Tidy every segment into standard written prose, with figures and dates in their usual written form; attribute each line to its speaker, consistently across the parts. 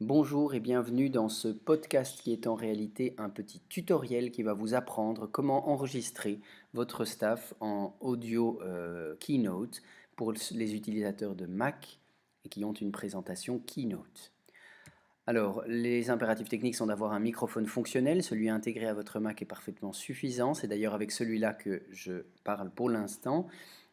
Speaker 1: Bonjour et bienvenue dans ce podcast qui est en réalité un petit tutoriel qui va vous apprendre comment enregistrer votre staff en audio Keynote pour les utilisateurs de Mac et qui ont une présentation Keynote. Alors, les impératifs techniques sont d'avoir un microphone fonctionnel, celui intégré à votre Mac est parfaitement suffisant, c'est d'ailleurs avec celui-là que je parle pour l'instant,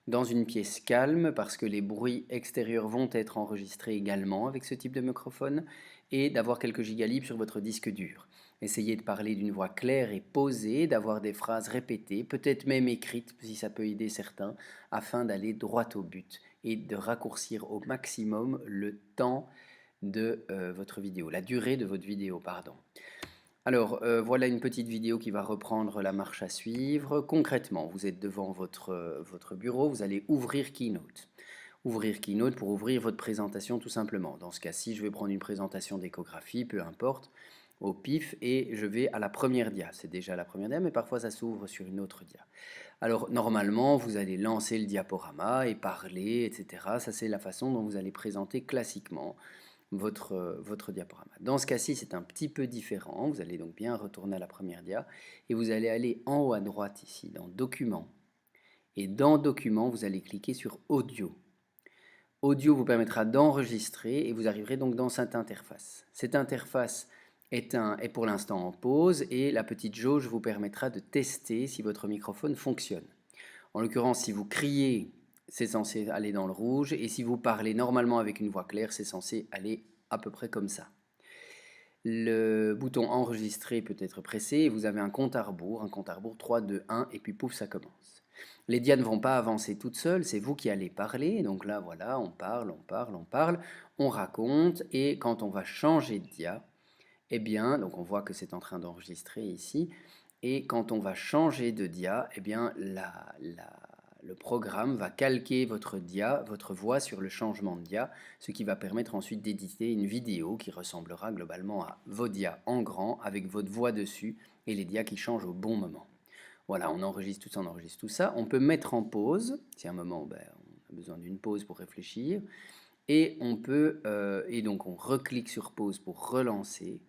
Speaker 1: dans une pièce calme parce que les bruits extérieurs vont être enregistrés également avec ce type de microphone, et d'avoir quelques gigalibres sur votre disque dur. Essayez de parler d'une voix claire et posée, d'avoir des phrases répétées, peut-être même écrites si ça peut aider certains, afin d'aller droit au but et de raccourcir au maximum le temps de votre vidéo, la durée de votre vidéo, pardon. Alors, voilà une petite vidéo qui va reprendre la marche à suivre. Concrètement, vous êtes devant votre bureau, vous allez ouvrir Keynote. Ouvrir Keynote pour ouvrir votre présentation tout simplement. Dans ce cas-ci, je vais prendre une présentation d'échographie, peu importe, au pif, et je vais à la première dia. C'est déjà la première dia, mais parfois ça s'ouvre sur une autre dia. Alors, normalement, vous allez lancer le diaporama et parler, etc. Ça, c'est la façon dont vous allez présenter classiquement votre diaporama. Dans ce cas-ci, c'est un petit peu différent. Vous allez donc bien retourner à la première dia et vous allez aller en haut à droite ici dans Documents. Et dans Documents, vous allez cliquer sur Audio. Audio vous permettra d'enregistrer et vous arriverez donc dans cette interface. Cette interface est pour l'instant en pause et la petite jauge vous permettra de tester si votre microphone fonctionne. En l'occurrence, si vous criez, c'est censé aller dans le rouge, et si vous parlez normalement avec une voix claire, c'est censé aller à peu près comme ça. Le bouton enregistrer peut être pressé et vous avez un compte à rebours 3, 2, 1 et puis pouf, ça commence. Les dias ne vont pas avancer toutes seules, c'est vous qui allez parler. Donc là, voilà, on parle, on parle, on parle, on raconte et quand on va changer de dia, eh bien, donc on voit que c'est en train d'enregistrer ici. Et quand on va changer de dia, eh bien, le programme va calquer votre dia, votre voix sur le changement de dia, ce qui va permettre ensuite d'éditer une vidéo qui ressemblera globalement à vos dias en grand avec votre voix dessus et les dias qui changent au bon moment. Voilà, on enregistre tout ça, on enregistre tout ça. On peut mettre en pause, si à un moment ben, on a besoin d'une pause pour réfléchir, et on peut, et donc on reclique sur pause pour relancer,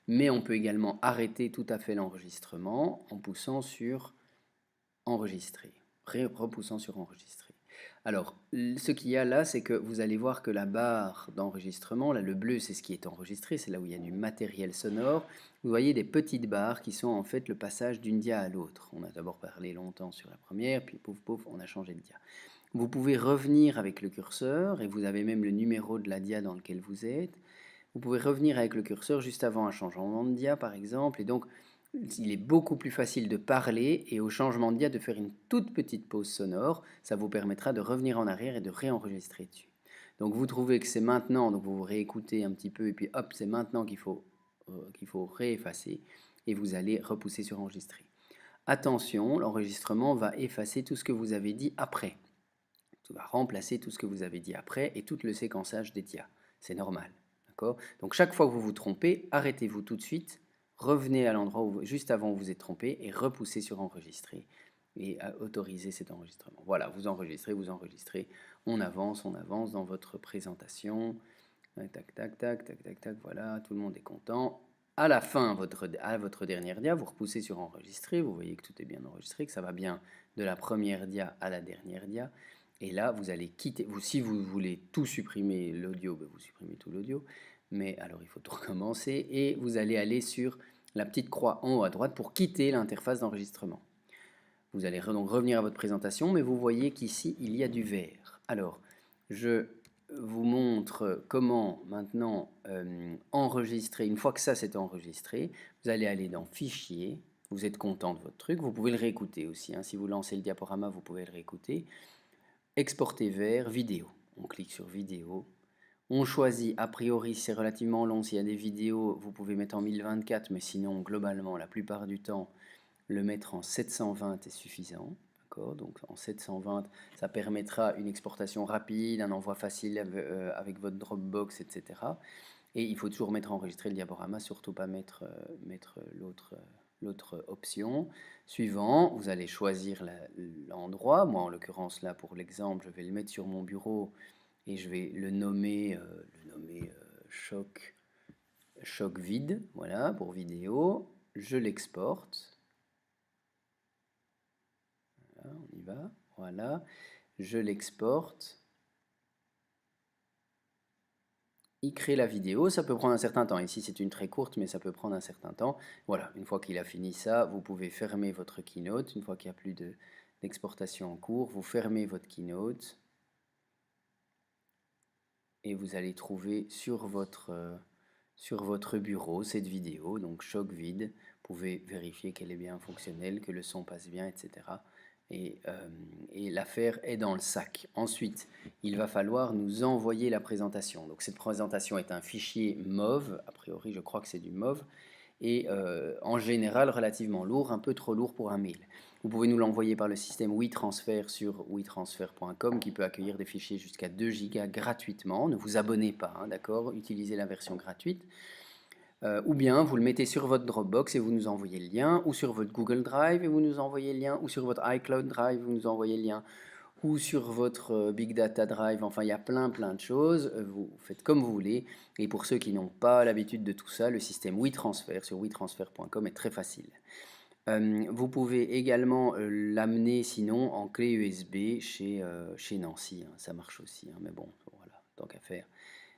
Speaker 1: mais on peut également arrêter tout à fait l'enregistrement en poussant sur enregistrer, repoussant sur enregistrer. Alors, ce qu'il y a là, c'est que vous allez voir que la barre d'enregistrement, là le bleu c'est ce qui est enregistré, c'est là où il y a du matériel sonore. Vous voyez des petites barres qui sont en fait le passage d'une dia à l'autre. On a d'abord parlé longtemps sur la première, puis pouf pouf, on a changé de dia. Vous pouvez revenir avec le curseur et vous avez même le numéro de la dia dans lequel vous êtes. Vous pouvez revenir avec le curseur juste avant un changement de dia par exemple, et donc il est beaucoup plus facile de parler et au changement de dia de faire une toute petite pause sonore. Ça vous permettra de revenir en arrière et de réenregistrer dessus. Donc vous trouvez que c'est maintenant, donc vous vous réécoutez un petit peu et puis hop, c'est maintenant qu'il faut réeffacer et vous allez repousser sur enregistrer. Attention, l'enregistrement va effacer tout ce que vous avez dit après. Ça va remplacer tout ce que vous avez dit après et tout le séquençage des dias. C'est normal. Donc chaque fois que vous vous trompez, arrêtez-vous tout de suite, revenez à l'endroit juste avant où vous êtes trompé et repoussez sur enregistrer et autorisez cet enregistrement. Voilà, vous enregistrez, on avance dans votre présentation. Tac, tac, tac, tac, tac, tac, voilà, tout le monde est content. À la fin, à votre dernière dia, vous repoussez sur enregistrer, vous voyez que tout est bien enregistré, que ça va bien de la première dia à la dernière dia. Et là, vous allez quitter, si vous voulez tout supprimer l'audio, ben vous supprimez tout l'audio, mais alors il faut tout recommencer, et vous allez aller sur la petite croix en haut à droite pour quitter l'interface d'enregistrement. Vous allez donc revenir à votre présentation, mais vous voyez qu'ici, il y a du vert. Alors, je vous montre comment maintenant enregistrer. Une fois que ça c'est enregistré, vous allez aller dans Fichier. Vous êtes content de votre truc. Vous pouvez le réécouter aussi, hein. Si vous lancez le diaporama, vous pouvez le réécouter. Exporter vers vidéo. On clique sur vidéo. On choisit, a priori, c'est relativement long. S'il y a des vidéos, vous pouvez mettre en 1024, mais sinon, globalement, la plupart du temps, le mettre en 720 est suffisant. Donc en 720, ça permettra une exportation rapide, un envoi facile avec votre Dropbox, etc. Et il faut toujours mettre enregistrer le diaporama, surtout pas mettre l'autre option. Suivant, vous allez choisir l'endroit. Moi, en l'occurrence, là, pour l'exemple, je vais le mettre sur mon bureau et je vais le nommer choc choc vide, voilà, pour vidéo. Je l'exporte. Voilà, on y va. Voilà. Je l'exporte. Il crée la vidéo, ça peut prendre un certain temps. Ici, c'est une très courte, mais ça peut prendre un certain temps. Voilà, une fois qu'il a fini ça, vous pouvez fermer votre Keynote. Une fois qu'il n'y a plus d'exportation en cours, vous fermez votre Keynote et vous allez trouver sur votre bureau cette vidéo, donc choc vide. Vous pouvez vérifier qu'elle est bien fonctionnelle, que le son passe bien, etc. Et l'affaire est dans le sac. Ensuite, il va falloir nous envoyer la présentation. Donc cette présentation est un fichier MOV, a priori je crois que c'est du MOV, et en général relativement lourd, un peu trop lourd pour un mail. Vous pouvez nous l'envoyer par le système WeTransfer sur wetransfer.com qui peut accueillir des fichiers jusqu'à 2 Go gratuitement. Ne vous abonnez pas, hein, d'accord? Utilisez la version gratuite. Ou bien vous le mettez sur votre Dropbox et vous nous envoyez le lien, ou sur votre Google Drive et vous nous envoyez le lien, ou sur votre iCloud Drive, vous nous envoyez le lien, ou sur votre Big Data Drive. Enfin, il y a plein de choses. Vous faites comme vous voulez. Et pour ceux qui n'ont pas l'habitude de tout ça, le système WeTransfer sur wetransfer.com est très facile. Vous pouvez également l'amener sinon en clé USB chez Nancy, hein, ça marche aussi, hein, mais bon, voilà, tant qu'à faire.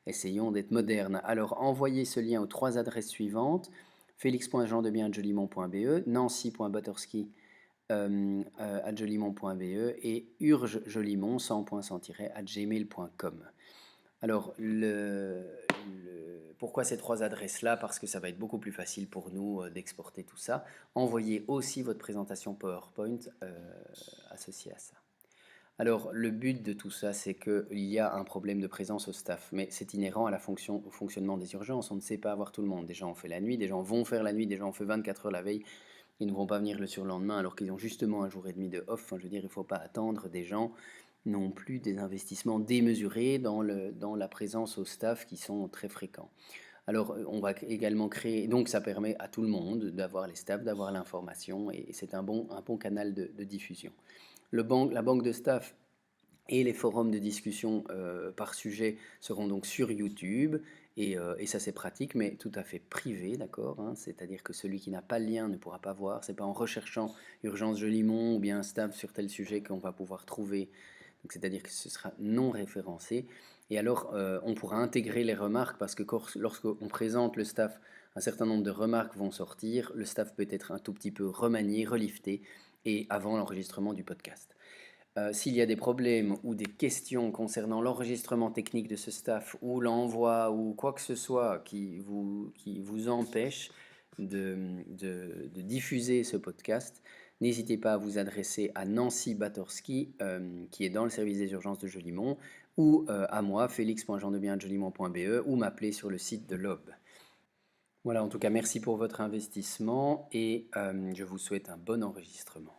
Speaker 1: Essayons d'être modernes. Alors, envoyez ce lien aux 3 adresses suivantes: felix.jeandebien@jolimont.be, nancy.batorski@jolimont.be et urgejolimont sans point sans tiret @gmail.com. Alors, pourquoi ces 3 adresses-là? Parce que ça va être beaucoup plus facile pour nous d'exporter tout ça. Envoyez aussi votre présentation PowerPoint associée à ça. Alors, le but de tout ça, c'est qu'il y a un problème de présence au staff, mais c'est inhérent à au fonctionnement des urgences. On ne sait pas avoir tout le monde. Des gens ont fait la nuit, des gens vont faire la nuit, des gens ont fait 24 heures la veille. Ils ne vont pas venir le surlendemain alors qu'ils ont justement un jour et demi de off. Enfin, je veux dire, il ne faut pas attendre des gens non plus des investissements démesurés dans la présence au staff qui sont très fréquents. Alors, on va également créer, donc ça permet à tout le monde d'avoir les staffs, d'avoir l'information, et c'est un bon canal de diffusion. La banque de staff et les forums de discussion par sujet seront donc sur YouTube, et ça c'est pratique, mais tout à fait privé, d'accord, hein, c'est-à-dire que celui qui n'a pas le lien ne pourra pas voir. C'est pas en recherchant Urgence Jolimont ou bien staff sur tel sujet qu'on va pouvoir trouver. C'est-à-dire que ce sera non référencé. Et alors, on pourra intégrer les remarques parce que lorsqu'on présente le staff, un certain nombre de remarques vont sortir. Le staff peut être un tout petit peu remanié, relifté, et avant l'enregistrement du podcast. S'il y a des problèmes ou des questions concernant l'enregistrement technique de ce staff ou l'envoi ou quoi que ce soit qui vous empêche de diffuser ce podcast, n'hésitez pas à vous adresser à Nancy Batorski, qui est dans le service des urgences de Jolimont, ou à moi, felix.jeandebien@jolimont.be, ou m'appeler sur le site de l'OB. Voilà, en tout cas, merci pour votre investissement et je vous souhaite un bon enregistrement.